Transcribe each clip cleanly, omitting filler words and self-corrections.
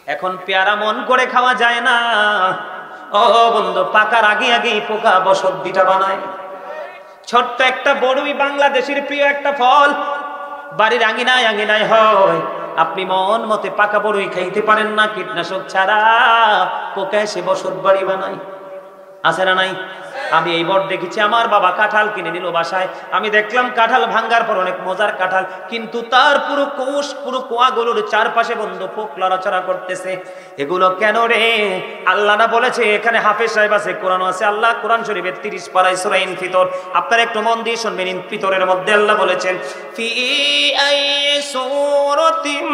এখন পেয়ারা মন করে খাওয়া যায় না। ও বন্ধু, পাকার আগে আগেই পোকা বসত বিটা বানায়। ছোট্ট একটা বড়ুই বাংলাদেশের প্রিয় একটা ফল, বাড়ির আঙিনায় আঙিনায় হয়। আপনি মন মতে পাকা বড়ুই খাইতে পারেন না, কীটনাশক ছাড়া পোকা এসে বসত বাড়ি বানায়। আছে না নাই? আমি এই বট দেখেছি, আমার বাবা কাঁঠাল কিনে নিল বাসায়। আমি দেখলাম কাঁঠাল ভাঙ্গার পর অনেক মজার কাঁঠাল, কিন্তু তার পুরো কোষ, পুরো কোয়াগুলোর চারপাশে বন্ধু পোক লড়াচড়া করতেছে। এগুলো কেন রে? আল্লাহ না বলেছে? এখানে হাফেজ সাহেব আছে, কোরআন আছে। আল্লাহ কোরআন শরীফের 30 পারায় সূরা ইনফিতর, আপনারা একটু মন দিয়ে শুনবেন। ইনফিতরের মধ্যে আল্লাহ বলেছেন, ফি আই সূরাতিম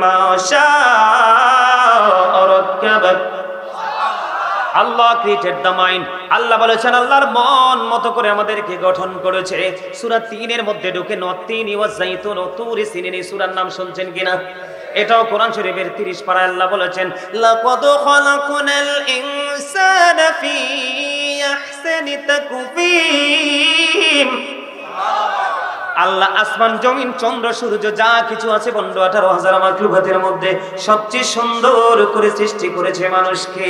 মা শাআ রাক্কাবাক। আল্লাহ ক্রিয়েটেড দ্য মাইন্ড। আল্লাহ বলেছেন আল্লাহর মন মতো করে আমাদেরকে গঠন করেছে। সূরা 3 এর মধ্যে ঢুকে নতিন ওয়া যাইতুন ও তুর সিনিন, সূরার নাম শুনছেন কিনা? এটাও কোরআন শরীফের 30 পারায় আল্লাহ বলেছেন, লাকাদ খালাকনাল ইনসানা ফি আহসানি তাকওয়িম। আল্লাহ আসমান জমিন চন্দ্র সূর্য যা কিছু আছে বন্ধু 18,000 মাখলুকাতের মধ্যে সবচেয়ে সুন্দর করে সৃষ্টি করেছে মানুষকে।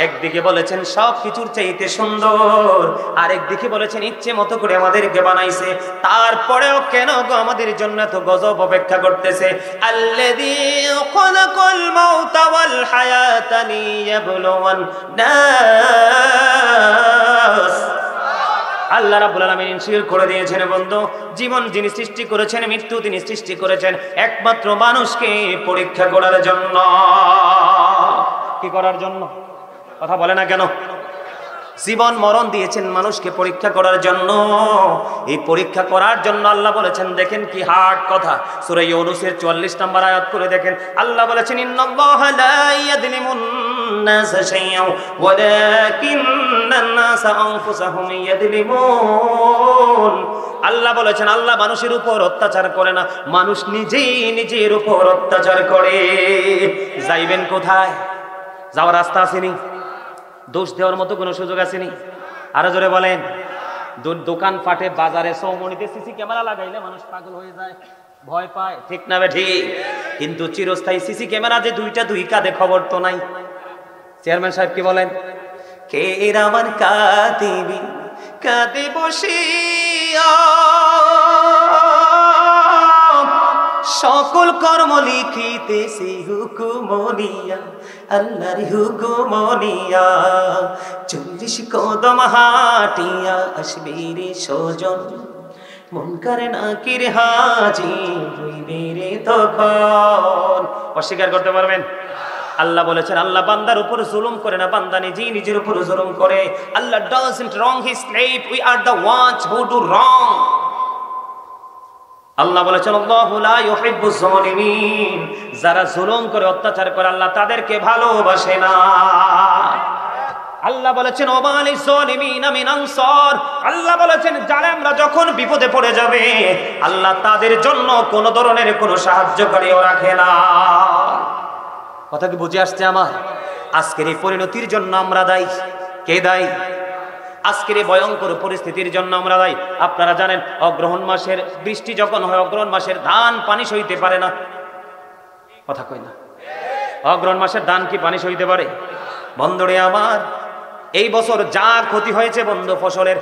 একদিকে বলেছেন সব কিছুর চাইতে সুন্দর, আরেকদিকে বলেছেন ইচ্ছে মতো করে আমাদেরকে বানাইছে। তারপরেও কেন গো আমাদের জন্য এত গজব অপেক্ষা করতেছে? আল্লাযী খালাকাল মাউতা ওয়াল হায়াতা লিয়াবলুওয়ান নাস। আল্লাহ রাব্বুল আলামিন ইনশিওর করে দিয়েছেন বন্ধু, জীবন যিনি সৃষ্টি করেছেন, মৃত্যু তিনি সৃষ্টি করেছেন একমাত্র মানুষকে পরীক্ষা করার জন্য। কি করার জন্য? কথা বলে না কেন? জীবন মরণ দিয়েছেন মানুষকে পরীক্ষা করার জন্য। এই পরীক্ষা করার জন্য আল্লাহ বলেছেন, দেখেন কি হার্ড কথা, সূরা ইউনূসের 44 নম্বর আয়াত করে দেখেন। আল্লাহ বলেছেন, ইন্নাল্লাহা লা ইয়াযলিমুন নাসা শাইআন ওয়ালাকিন্নান নাসা আনফুসাহুম ইয়াযলিমুন। আল্লাহ বলেছেন আল্লাহ মানুষের উপর অত্যাচার করে না, মানুষ নিজেই নিজের উপর অত্যাচার করে। যাইবেন কোথায়? যাওয়ার রাস্তা আসেনি, দোষ দেওয়ার মতো কোনো সুযোগ আসেনি। আরো জোরে বলেন। দোকান পাটে বাজারে চৌমনিতে সিসি ক্যামেরা লাগাইলে মানুষ পাগল হয়ে যায়, ভয় পায়, ঠিক না ঠিক? কিন্তু চিরস্থায়ী সিসি ক্যামেরা যে দুইটা দুই কাঁধে, খবর তো নাই। চেয়ারম্যান সাহেব কি বলেন? কে রামান কাঁদিবি কাঁদে বসিয়া, সকল কর্ম লিখিতেছি হুকুমনিয়া, আল্লাহর হুকুমনিয়া। 40 কদম হাঁটিয়া আসবি রে সজন, মন করে নাকির হাজি হইবে রে তখন। অস্বীকার করতে পারবেন? আল্লাহ বলেছেন আল্লাহ বান্দার উপর জুলুম করে না, বান্দা নিজেই নিজের উপর জুলুম করে। আল্লাহ doesn't wrong his slave, we are the ones who do wrong. আল্লাহ বলেছেন আল্লাহু লা ইউহিব্বুজ জালিমিন, যারা জুলুম করে অত্যাচার করে আল্লাহ তাদেরকে ভালোবাসে না। আল্লাহ বলেছেন ওমালিজ জালিমিনা মিন আনসার। আল্লাহ বলেছেন জালেমরা যখন বিপদে পড়ে যাবে আল্লাহ তাদের জন্য কোন ধরনের কোনো সাহায্যকারীও রাখে না। কথা কি বুঝে আসছে আমার? আজকের এই পরিণতির জন্য আমরা দায়ী। কে দায়ী? আজকের এই ভয়ঙ্কর পরিস্থিতির জন্য আমরা দায়ী। আপনারা জানেন অগ্রহণ মাসের বৃষ্টি যখন হয়, অগ্রহণ মাসের ধান পানি সইতে পারে না। কথা কই না? অগ্রহণ মাসের ধান কি পানি সইতে পারে? বন্ধুরে আমার, এই বছর যা ক্ষতি হয়েছে বন্ধু ফসলের,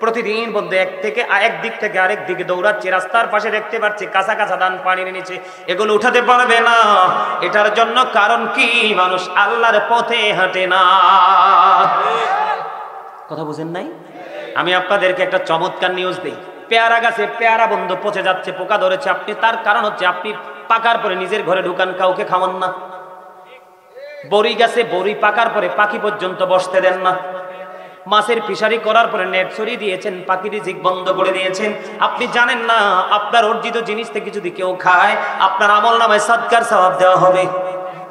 প্রতিদিন বন্ধু এক দিক থেকে আরেক দিকে দৌড়াচ্ছে, রাস্তার পাশে দেখতে পাচ্ছি কাঁচা কাঁচা ধান পানির নিচে, এগুলো উঠাতে পারবে না। এটার জন্য কারণ কি? মানুষ আল্লাহর পথে হাঁটে না। কথা বুঝেন নাই? আমি আপনাদেরকে একটা চমৎকার নিউজ দিই। পেয়ারা গাছে পেয়ারা বন্ধু পচে যাচ্ছে, পোকা ধরেছে। আপনি তার কারণ হচ্ছে আপনি পাকার পরে নিজের ঘরে ঢুকান, কাউকে খাওয়ান না। বড়ি গাছে বড়ি পাকার পরে পাখি পর্যন্ত বসতে দেন না। মাছের ফিশারি করার পরে নেট ছড়িয়ে দিয়েছেন, পাখি রিজিক বন্ধ করে দিয়েছেন। আপনি জানেন না আপনার অর্জিত জিনিস থেকে যদি কেউ খায় আপনার আমলনামায় সাদকার সওয়াব দেওয়া হবে।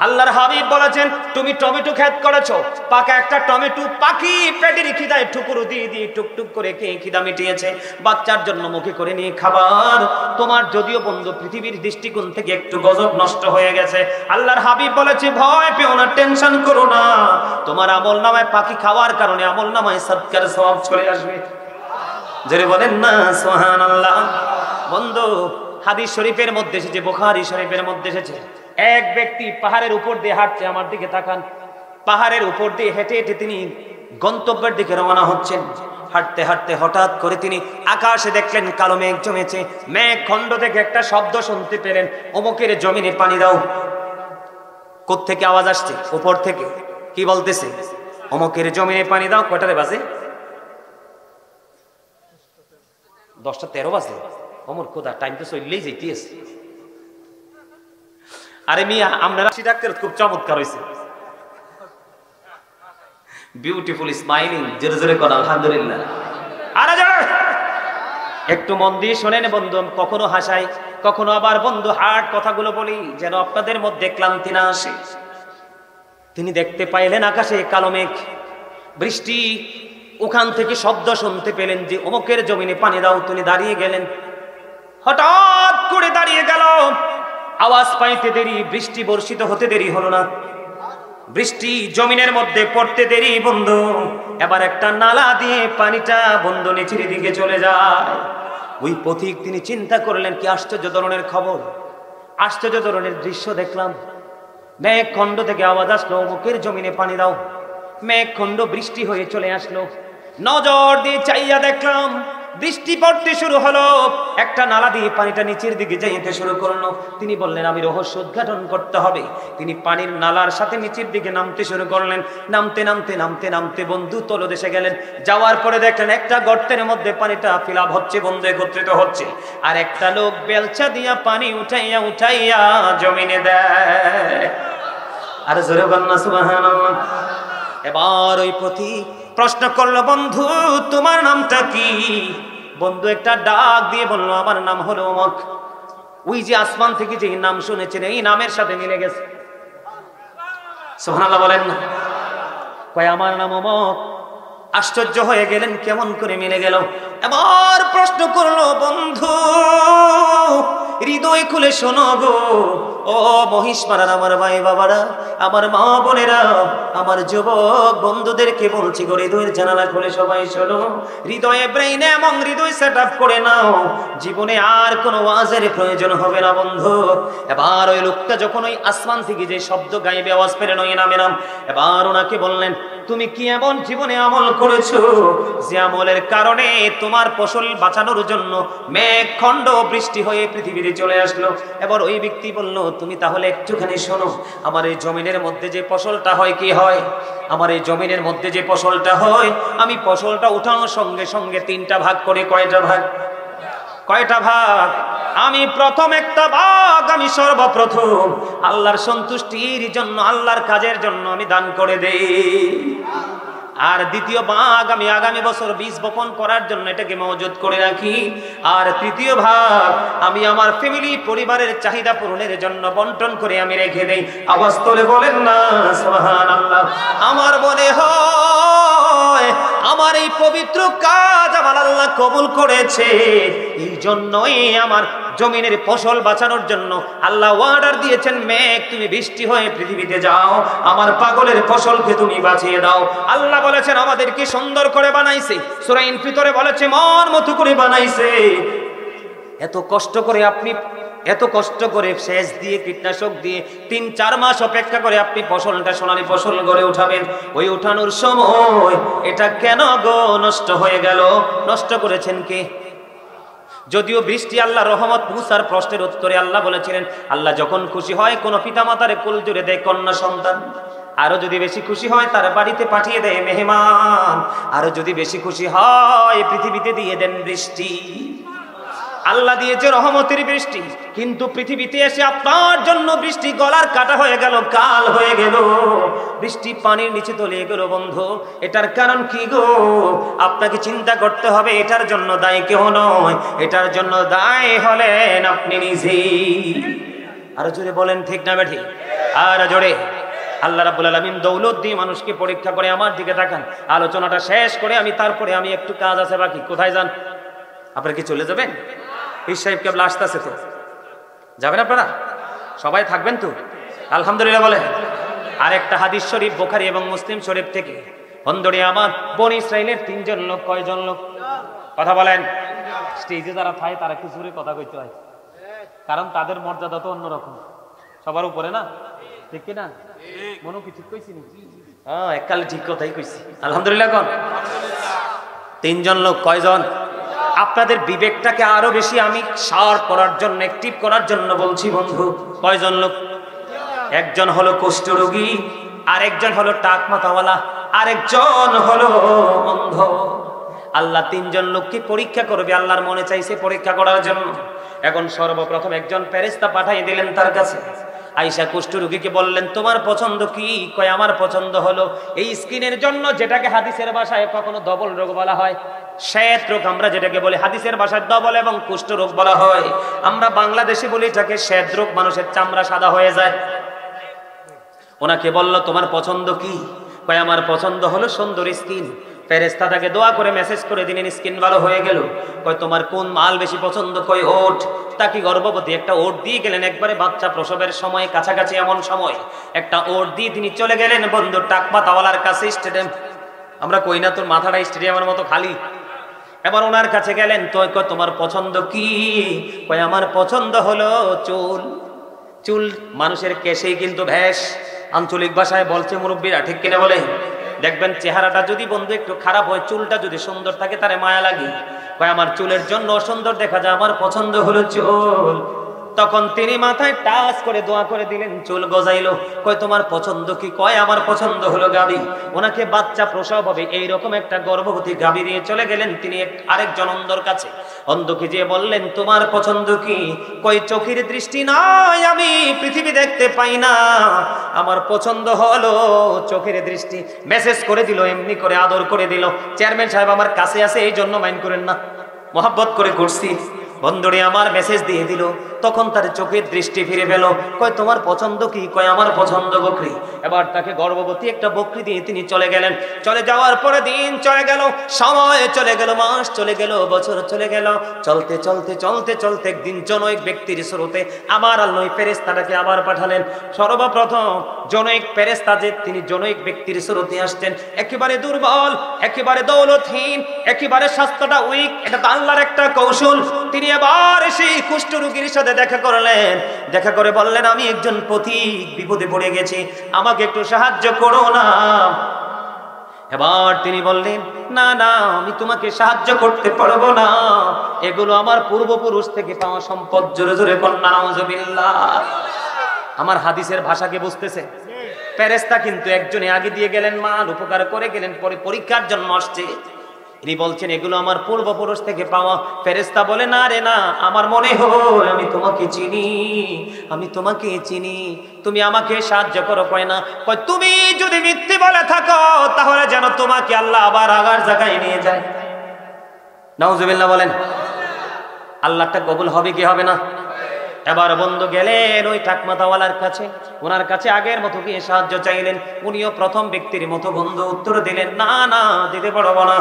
আল্লাহর হাবিব বলেছেন তুমি টমেটো ক্ষেত করেছো, পাকা একটা টমেটো পাখি পেটের খিদায় ঠুকুর দিয়ে দিয়ে টুকটুক করে কে খিদা মিটিয়েছে, বাচ্চার জন্য মুখে করে নিয়ে খাবার। তোমার যদিও বন্ধু পৃথিবীর দৃষ্টিকোণ থেকে একটু গজব নষ্ট হয়ে গেছে, আল্লাহর হাবিব বলেছে ভয় পেও না, টেনশন করো না, তোমার আমলনামায় পাখি খাওয়ার কারণে আমলনামায় সাদকার সওয়াব চলে আসবে। জোরে বলেন না সুবহানাল্লাহ। বন্ধু হাদিস শরীফের মধ্যে এসেছে, বুখারী শরীফের মধ্যে এসেছে, এক ব্যক্তি পাহাড়ের উপর দিয়ে হাঁটছে, আমার দিকে তাকান, পাহাড়ের উপর দিয়ে হেঁটে হেঁটে তিনি গন্তব্যের দিকে রওনা হচ্ছেন। হাঁটতে হাঁটতে হঠাৎ করে তিনি আকাশে দেখলেন কালো মেঘ জমেছে। মেঘ খণ্ড থেকে একটা শব্দ শুনতে পেলেন, অমুকের জমিনে পানি দাও। কোত্থেকে আওয়াজ আসছে? উপর থেকে। কি বলতেছে? অমুকের জমিনে পানি দাও। কয়টারে বাজে? 10টা 13 বাজে। অমর খোদা, টাইম তো চললেই যেতেছে। আরে মিয়া, আপনারা ডাক্তার খুব চমৎকার হয়েছে, বিউটিফুল স্মাইলিং, জোরে জোরে করা আলহামদুলিল্লাহ। আরে একটু মন দিয়ে শোনেন বন্ধু, কখনো হাসাই কখনো আবার বন্ধু হার্ট কথাগুলো বলি যেন আপনাদের মধ্যে ক্লান্তি না আসে। তিনি দেখতে পাইলেন আকাশে কালো মেঘ, বৃষ্টি। ওখান থেকে শব্দ শুনতে পেলেন যে অমুকের জমিনে পানি দাও। তিনি দাঁড়িয়ে গেলেন, হঠাৎ করে দাঁড়িয়ে গেল। আওয়াজ পাইতে দেরি, বৃষ্টি বর্ষিত হতে দেরি হলো না। বৃষ্টি জমিনের মধ্যে পড়তে দেরি বন্ধু, এবার একটা নালা দিয়ে পানিটা বন্ধু নিচের দিকে চলে যায়। ওই পথিক তিনি চিন্তা করলেন, কি আশ্চর্য ধরনের খবর, আশ্চর্য ধরনের দৃশ্য দেখলাম। মেঘ খণ্ড থেকে আওয়াজ আসলো, অমুকের জমিনে পানি দাও। মেঘ খণ্ড বৃষ্টি হয়ে চলে আসলো। নজর দিয়ে চাইয়া দেখলাম বৃষ্টি পড়তে শুরু হলো, একটা নালা দিয়ে পানিটা নিচের দিকে যাইতে শুরু করলো। তিনি বললেন, আমি রহস্য উদ্ঘাটন করতে হবে। তিনি পানির নালার সাথে নিচের দিকে নামতে শুরু করলেন। নামতে নামতে নামতে নামতে বন্ধু তলদেশে গেলেন। যাওয়ার পরে দেখলেন একটা গর্তের মধ্যে পানিটা ফিল আপ হচ্ছে বন্ধু, একত্রিত হচ্ছে। আর একটা লোক বেলচা দিয়া পানি উঠাইয়া উঠাইয়া জমিনে দেয়। আর জোরে বলেন না সুবহানাল্লাহ। এবার ওই পথিক প্রশ্ন করলো, বন্ধু তোমার নামটা কি? বন্ধু একটা ডাক দিয়ে বলল, আমার নাম হলো অমুক। ওই যে আসমান থেকে যে নাম শুনেছেন এই নামের সাথে মিলে গেছে। সুবহানাল্লাহ বলেন না? কয় আমার নাম অমুক। আশ্চর্য হয়ে গেলেন, কেমন করে মিলে গেল? এবার প্রশ্ন করলো, বন্ধু হৃদয় খুলে শোনো গো, ও মহিষ মারার আমার ভাই বাবারা, আমার মা বোনেরা, আমার যুবক বন্ধুদেরকে বলছি গো, হৃদয়ের জানালা খুলে সবাই শোনো। হৃদয়ে ব্রেইনে এবং হৃদয় সেট আপ করে নাও, জীবনে আর কোনো ওয়াজের প্রয়োজন হবে না বন্ধু। এবার ওই লোকটা যখন ওই আসমান থেকে যে শব্দ গাইবে আওয়াজ পেলেন ওই নামে নাম, এবার ওনাকে বললেন, তুমি কি এমন জীবনে আমল করেছো যে আমলের কারণে তোমার ফসল বাঁচানোর জন্য মেঘ খণ্ড বৃষ্টি হয়ে পৃথিবীতে চলে আসলো? এবার ওই ব্যক্তি বলল, তুমি তাহলে একটুখানি শোনো, আমার এই জমিনের মধ্যে যে ফসলটা হয়, কি হয়? আমার এই জমিনের মধ্যে যে ফসলটা হয়, আমি ফসলটা উঠানোর সঙ্গে সঙ্গে 3টা ভাগ করে। কয়টা ভাগ? কয়টা ভাগ? আমি প্রথম একটা ভাগ আমি সর্বপ্রথম আল্লাহর সন্তুষ্টির জন্য, আল্লাহর কাজের জন্য আমি দান করে দেই। আর দ্বিতীয় ভাগ আমি আগামী বছর বীজ বপন করার জন্য এটাকে মজুদ করে রাখি। আর তৃতীয় ভাগ আমি আমার ফ্যামিলি পরিবারের চাহিদা পূরণের জন্য বন্টন করে আমি রেখে দেই। আওয়াজ তোলে বলেন না সুবহানাল্লাহ। আমার মনে হয় আমার এই পবিত্র কাজ আমার আল্লাহ কবুল করেছে, এই জন্যই আমার জমিনের ফসল বাঁচানোর জন্য আল্লাহ অর্ডার দিয়েছেন, মেঘ তুমি বৃষ্টি হয়ে পৃথিবীতে যাও, আমার পাগলের ফসলকে তুমি বাঁচিয়ে দাও। আল্লাহ বলেছেন আমাদেরকে সুন্দর করে বানাইছে, সূরা ইনফিতরে বলেছে মন মতো করে বানাইছে। এত কষ্ট করে আপনি, এত কষ্ট করে সেচ দিয়ে কীটনাশক দিয়ে 3-4 মাস অপেক্ষা করে আপনি ফসলটা সোনালী ফসল গড়ে উঠাবেন, ওই উঠানোর সময় এটা কেন গো নষ্ট হয়ে গেল? নষ্ট করেছেন কে? যদিও বৃষ্টি আল্লাহ রহমত। মুসার প্রশ্নের উত্তরে আল্লাহ বলেছিলেন, আল্লাহ যখন খুশি হয় কোন পিতামাতারে কোল জুড়ে দেয় কন্যা সন্তান, আরো যদি বেশি খুশি হয় তার বাড়িতে পাঠিয়ে দেয় মেহমান, আরো যদি বেশি খুশি হয় পৃথিবীতে দিয়ে দেন বৃষ্টি। আল্লাহ দিয়েছে রহমতের বৃষ্টি, কিন্তু পৃথিবীতে এসে আপনার জন্য বৃষ্টি গলার কাটা হয়ে গেল, কাল হয়ে গেল, বৃষ্টি পানির নিচে তলিয়ে গেল। বন্ধু এটার কারণ কি গো? আপনাকে চিন্তা করতে হবে। এটার জন্য দায়ী কেউ নয়, এটার জন্য দায়ী হলেন আপনি নিজেই। আরো জোরে বলেন ঠিক না বেঠি? আর জোরে। আল্লাহ রাব্বুল আলামিন দৌলত দিয়ে মানুষকে পরীক্ষা করে। আমার দিকে তাকান, আলোচনাটা শেষ করে তারপরে আমি একটু কাজ আছে বাকি। কোথায় যান? আপনারা কি চলে যাবেন? পীর সাহেব কেবলা আসতেছে, তো যাবেন আপনারা? সবাই থাকবেন তো? আলহামদুলিল্লাহ বলে। আর একটা হাদিস শরীফ বুখারী এবং মুসলিম শরীফ থেকে, বন্ধুরে আমার, বনী ইসরাইলের 3জন লোক। কয়জন লোক? কথা বলেন। স্টেজে যারা থাকে তারা একটু জোরে কথা কইতে হয়, কারণ তাদের মর্যাদা তো অন্যরকম। সবার উপরে না, ঠিক কিনা? মনে কি ঠিক কইছি? হ্যাঁ, এককালে ঠিক কথাই কইছি। আলহামদুলিল্লাহ। কোন তিনজন লোক? কয়জন? আপনাদের বিবেকটাকে আরো বেশি আমি শার্প করার জন্য, অ্যাক্টিভ করার জন্য বলছি বন্ধু। কয়জন লোক? একজন হলো কুষ্ঠরোগী, আরেকজন হলো টাক মাথাওয়ালা, আরেকজন হলো অন্ধ। আল্লাহ তিনজন লোককে পরীক্ষা করবে, আল্লাহর মনে চাইছে পরীক্ষা করার জন্য। এখন সর্বপ্রথম একজন ফেরেশতা পাঠিয়ে দিলেন তার কাছে। আয়েশা কুষ্ঠরোগীকে বললেন, তোমার পছন্দ কি? কয়, আমার পছন্দ হলো এই স্কিনের জন্য, যেটাকে হাদিসের ভাষায় কখনো ডবল রোগ বলা হয়, শ্বেত রোগ আমরা যেটাকে বলি, হাদিসের ভাষায় ডবল এবং কুষ্ঠ রোগ বলা হয়। আমরা বাংলাদেশে বলি এটাকে শ্বেত রোগ, মানুষের চামড়া সাদা হয়ে যায়। ওনাকে বলল, তোমার পছন্দ কি? কয়, আমার পছন্দ হলো সুন্দর স্কিন। ফেরেশতা তাকে দোয়া করে মেসেজ করে দিলেন, স্কিন ভালো হয়ে গেল। কয়, তোমার কোন মাল বেশি পছন্দ? কয়, ওট। তাকে গর্ভবতী একটা ওট দিয়ে গেলেন, একবারে বাচ্চা প্রসবের সময় কাছাকাছি এমন সময় একটা ওট দিয়ে তিনি চলে গেলেন বন্ধু টাকমাতাওয়ালার কাছে। স্টেডিয়াম আমরা কই না তোর মাথাটা স্টেডিয়ামের মতো খালি। এবার ওনার কাছে গেলেন, তো কয়, তোমার পছন্দ কি? কয়, আমার পছন্দ হলো চুল। চুল মানুষের কেশেই কিন্তু ভেষ, আঞ্চলিক ভাষায় বলছে মুরব্বীরা, ঠিক কিনা বলে? দেখবেন চেহারাটা যদি বন্ধু একটু খারাপ হয়, চুলটা যদি সুন্দর থাকে তারে মায়া লাগে। কয়, আমার চুলের জন্য সুন্দর দেখা যায়, আমার পছন্দ হলো চুল। তখন তিনি মাথায় টাচ করে দোয়া করে দিলেন, চুল গজাইলো। কয়, তোমার পছন্দ কি? কয়, আমার পছন্দ হলো গাভী। ওনাকে বাচ্চা প্রসব হবে এইরকম একটা গর্ভবতী গাভী দিয়ে চলে গেলেন তিনি আরেকজন অন্ধর কাছে। অন্ধকে যেয়ে বললেন, তোমার পছন্দ কি? কয়, চোখের দৃষ্টি নাই, আমি পৃথিবী দেখতে পাই না, আমার পছন্দ হলো চোখের দৃষ্টি। মেসেজ করে দিল, এমনি করে আদর করে দিল। চেয়ারম্যান সাহেব আমার কাছে আছে, এই জন্য মাইন্ড করেন না, মোহাব্বত করে করছি। বন্ধুরে আমার মেসেজ দিয়ে দিল, তখন তার চোখের দৃষ্টি ফিরে পেল। কয়, তোমার পছন্দ কি? কয়, আমার পছন্দ বকরি। এবার তাকে গর্ভবতী একটা বকরি দিয়ে তিনি চলে গেলেন। চলে যাওয়ার পরে দিন চলে গেল, সময় চলে গেল, মাস চলে গেল, বছর চলে গেল। চলতে চলতে চলতে চলতে একদিন জনৈক ব্যক্তির স্রোতে আমার আল্লাহ ফেরেশতাটাকে আবার পাঠালেন। সর্বপ্রথম জনৈক ফেরেশতা যে তিনি জনৈক ব্যক্তির স্রোতে আসছেন, একেবারে দুর্বল, একেবারে দৌলতহীন, একেবারে স্বাস্থ্যটা উইক। এটা তো আল্লাহর একটা কৌশল। তিনি এবার সেই কুষ্ঠরোগীর সাথে দেখা করলেন। দেখা করে বললেন, আমি একজন পথিক, বিপদে পড়ে গেছি, আমাকে একটু সাহায্য করো না। এবার তিনি বললেন, না না, আমি তোমাকে সাহায্য করতে পারবো না, এগুলো আমার পূর্বপুরুষ থেকে পাওয়া সম্পদ। জোরে জোরে কন্যা নাউজুবিল্লাহ। আমার হাদিসের ভাষাকে বুঝতেছে? ফেরেশতা কিন্তু একজনে আগে দিয়ে গেলেন, মান উপকার করে গেলেন, পরে পরীক্ষার জন্য আসছে। ইনি বলছেন, এগুলো আমার পূর্বপুরুষ থেকে পাওয়া। ফেরেশতা বলে, না রে না, আমার মনে হয় আমি তোমাকে চিনি, আমি তোমাকে চিনি, তুমি আমাকে সাহায্য করো। কয় না। কয়, তুমি যদি মিথ্যে বলে থাকো তাহলে যেন তোমাকে আল্লাহ আবার আগার জায়গায় নিয়ে যায়। নাউজুবিল্লাহ বলেন। আল্লাহটা কবুল হবে কি হবে না? এবার বন্ধু গেলেন ওই টাকমাথাওয়ালার কাছে, ওনার কাছে আগের মতো গিয়ে সাহায্য চাইলেন। উনিও প্রথম ব্যক্তির মতো বন্ধু উত্তর দিলেন, না না, দিতে পারবো না,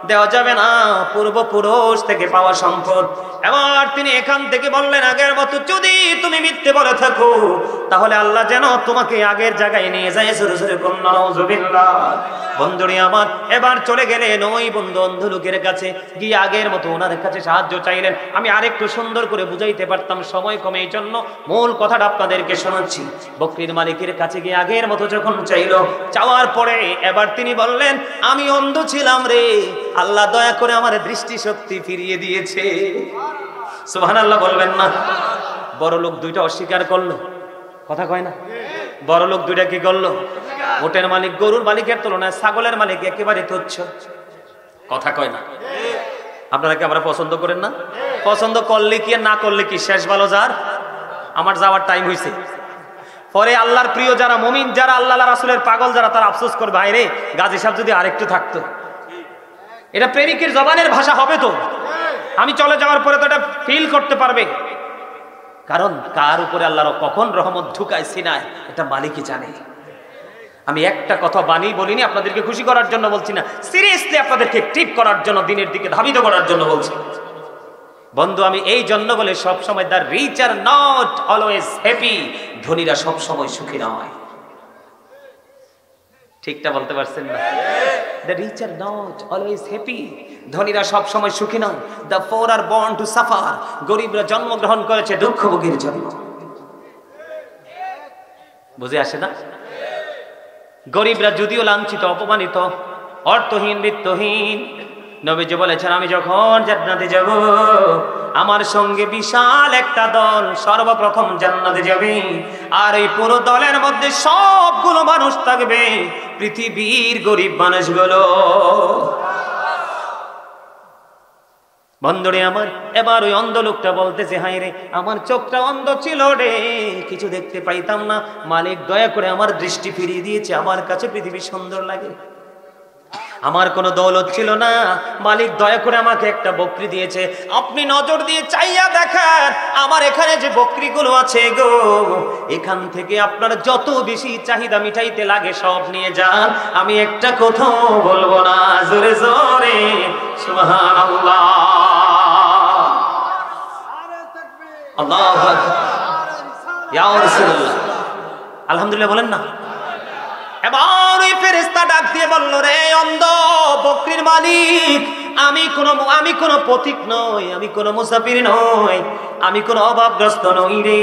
দেওয়া যাবে না, পূর্বপুরুষ থেকে পাওয়া সম্পদ। এবার তিনি এখান থেকে বললেন, আগের মতো যদি তুমি মিথ্যে বলে থাকো তাহলে আল্লাহ যেন তোমাকে আগের জায়গায় নিয়ে যায়। জোরে জোরে কন্যা নাউজুবিল্লাহ। বন্ধুরে আমার এবার চলে গেলেন ওই বন্ধু অন্ধ লোকের কাছে, গিয়ে আগের মতো ওনার কাছে সাহায্য চাইলেন। আমি আরেকটু সুন্দর করে বুঝাইতে পারতাম, সময় কমে, এই জন্য মূল কথাটা আপনাদেরকে শোনাচ্ছি। বকরির মালিকের কাছে গিয়ে আগের মতো যখন চাইলো, চাওয়ার পরে এবার তিনি বললেন, আমি অন্ধ ছিলাম রে, আল্লাহ দয়া করে আমার দৃষ্টি শক্তি ফিরিয়ে দিয়েছে। সুবহানাল্লাহ বলবেন না? বড় লোক দুইটা অস্বীকার করলো, কথা কয় না? বড় লোক দুইটা কি করলো? ওটের মালিক গরুর মালিকের তুলনায় ছাগলের মালিক একেবারে তুচ্ছ, কথা কয় না? আপনারা কি আমরা পছন্দ করেন না? পছন্দ করলে কি না করলে কি, শেষ ভালো যার। আমার যাওয়ার টাইম হয়েছে, পরে আল্লাহর প্রিয় যারা মুমিন, যারা আল্লাহ রাসূলের পাগল যারা, তারা আফসোস করবে, ভাইরে গাজী সাহেব যদি আরেকটু থাকতো। এটা প্রেমিকের জবানের ভাষা হবে তো, আমি চলে যাওয়ার পরে তো এটা ফিল করতে পারবে। কারণ কার উপরে আল্লাহর কখন রহমত ঢুকায় সিনায়, এটা মালিকই জানে। আমি একটা কথা বাণী বলিনি, আপনাদেরকে খুশি করার জন্য বলছি না, সিরিয়াসলি আপনাদেরকে টিপ করার জন্য, দিনের দিকে ধাবিত করার জন্য বলছি। বন্ধু আমি এই জন্য বলে সব সময়, the rich are not always happy, ধনীরা সব সময় সুখী নয়। ঠিকটা বলতে পারছেন না? The rich are not always happy, ধনীরা সব সময় সুখী নয়। The poor are born to suffer, গরিবরা জন্মগ্রহণ করেছে দুঃখ ভোগের জন্য। বুঝে আসে না? গরিবরা যদিও লাঞ্ছিত, অপমানিত, অর্থহীন, বৃত্তহীন, নবীজি বলেছেন আমি যখন জান্নাতে যাব আমার সঙ্গে বিশাল একটা দল সর্বপ্রথম জান্নাতে যাবে, আর এই পুরো দলের মধ্যে সবগুলো মানুষ থাকবে পৃথিবীর গরিব মানুষগুলো। বন্ধুরে আমার, এবার ওই অন্ধ লোকটা বলতেছে হাই রে, আমার চোখটা অন্ধ ছিল রে, কিছু দেখতে পাইতাম না, মালিক দয়া করে আমার দৃষ্টি ফিরিয়ে দিয়েছে, আমার কাছে পৃথিবী সুন্দর লাগে। আমার কোনো দৌলত ছিল না, মালিক দয়া করে আমাকে একটা বকরি দিয়েছে, আপনি নজর দিয়ে চাইয়া দেখেন আমার এখানে যে বকরিগুলো আছে গো, এখান থেকে আপনার যত বেশি চাহিদা মিটাইতে লাগে সব নিয়ে যান, আমি একটা কোথাও বলবো না। জোরে জোরে সুবহানাল্লাহ, আল্লাহু আকবার, ইয়া রাসূলুল্লাহ, আলহামদুলিল্লাহ বলেন না। এবার ওই ফেরেশতা ডাক দিয়ে বলল, রে অন্ধ বকরির মালিক, আমি কোনো পথিক নই, আমি কোনো মুসাফির নই, আমি কোনো অভাবগ্রস্ত নই রে,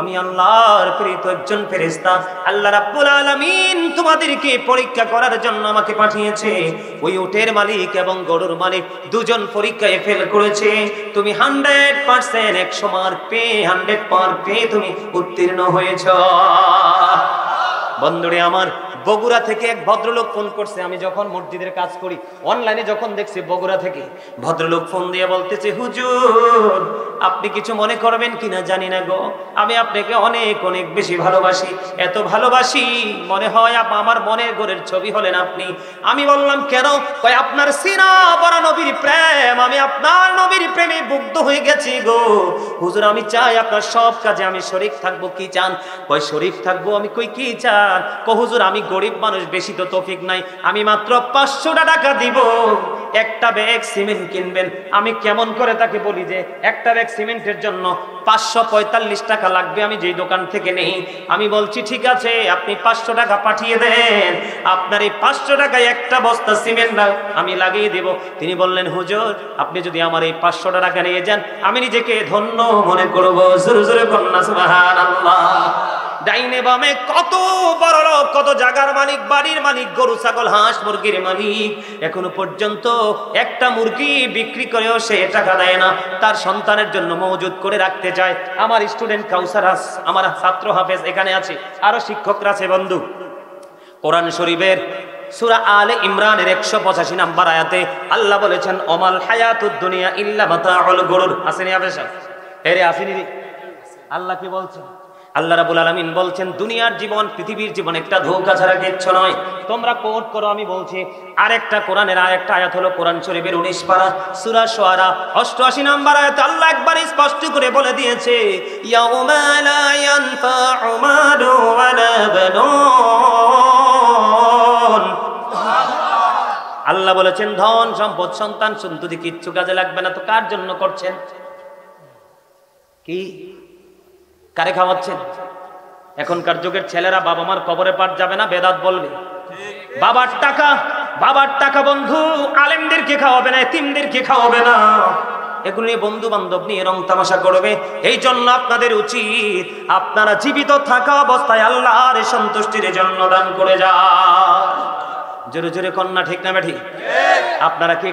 আমি আল্লাহর প্রেরিত একজন ফেরেশতা। আল্লাহ রাব্বুল আলামিন তোমাদেরকে পরীক্ষা করার জন্য আমাকে পাঠিয়েছে। ওই উটের মালিক এবং গরুর মালিক দুজন পরীক্ষায় ফেল করেছে, তুমি 100% 100 মার্ক পেয়ে 100 পেয়ে তুমি উত্তীর্ণ হয়েছ। বন্ধুরে আমার, বগুড়া থেকে এক ভদ্রলোক ফোন করছে, আমি যখন মসজিদের কাজ করি অনলাইনে যখন দেখছি বগুড়া থেকে ভদ্রলোক ফোন দিয়ে বলতেছে, হুজুর আপনি কিছু মনে করবেন কিনা জানি না গো, আমি আপনাকে অনেক অনেক বেশি ভালোবাসি, এত ভালোবাসি মনে হয় আমার মনের ঘরের ছবি হলেন আপনি। আমি বললাম কেন? কয় আপনার সিনা বড় নবীর প্রেম, আমি আপনার নবীর প্রেমে মুগ্ধ হয়ে গেছি গো হুজুর, আমি চাই আপনার সব কাজে আমি শরীক থাকবো। কি চান? কয় শরীক থাকবো। আমি কই কি চান? কয় হুজুর আমি গরিব মানুষ, বেশি তো তৌফিক নাই, আমি মাত্র 500 টাকা দিব, একটা ব্যাগ সিমেন্ট কিনবেন। আমি কেমন করে তাকে বলি যে একটা ব্যাগ সিমেন্টের জন্য 545 টাকা লাগবে, আমি যেই দোকান থেকে নেই। আমি বলছি ঠিক আছে আপনি 500 টাকা পাঠিয়ে দেন, আপনার এই 500 টাকায় একটা বস্তা সিমেন্ট আমি লাগিয়ে দেব। তিনি বললেন হুজুর আপনি যদি আমার এই 500 টাকা নিয়ে যান আমি নিজেকে ধন্য মনে করব। জোরে জোরে কন্যা সুবহানাল্লাহ। ডাইনে বামে কত বড় লোক, কত জায়গার মালিক, বাড়ির মালিক, গরু ছাগল হাঁস মুরগির মালিক, এখনো পর্যন্ত একটা মুরগি বিক্রি করেও সে টাকা দেয় না, তার সন্তানের জন্য মজুদ করে রাখতে চায়। আমার স্টুডেন্ট কাউসার, আমার ছাত্র হাফেজ এখানে আছে, আরো শিক্ষকরা আছে। বন্ধু, কোরআন শরীফের সূরা আলে ইমরানের 185 নম্বর আয়াতে আল্লাহ বলেছেন, ওমাল হায়াতুদ দুনিয়া ইল্লা মাতাউল গুরুর। আসেনি হাফেজ? এরে আসেনি? আল্লাহ কি বলছেন? আল্লাহ রাব্বুল আলামিন বলছেন দুনিয়ার জীবন, পৃথিবীর জীবন একটা ধোঁকা ছাড়া কিচ্ছু নয়। তোমরা কোট করো, আমি বলছি। আরেকটা কোরআনের আরেকটা আয়াত হলো কোরআন শরীফের 19 পারা সূরা শুআরা 88 নম্বর আয়াতে আল্লাহ একবার স্পষ্ট করে বলে দিয়েছে, ইয়াউমা লা ইয়ানফাউ মালু ওয়ালা বানুন। আল্লাহ বলেছেন ধন সম্পদ সন্তান সন্ততি কিচ্ছু কাজে লাগবে না। তো কার জন্য করছেন? কি কারে খাওয়াচ্ছেন? এখনকার যুগের ছেলেরা বাবা মার কবরে পাঠ যাবে না, বেদাত বলবে। বাবার টাকা বন্ধু আলেমদেরকে খাওয়াবে না, এতিমদেরকে খাওয়াবে না, এগুলো নিয়ে বন্ধু বান্ধব নিয়ে রং তামাশা করবে। এই জন্য আপনাদের উচিত আপনারা জীবিত থাকা অবস্থায় আল্লাহর সন্তুষ্টির জন্য দান করে যান। জোরে জোরে কন্যা ঠিক না বেঠি? আপনারা কি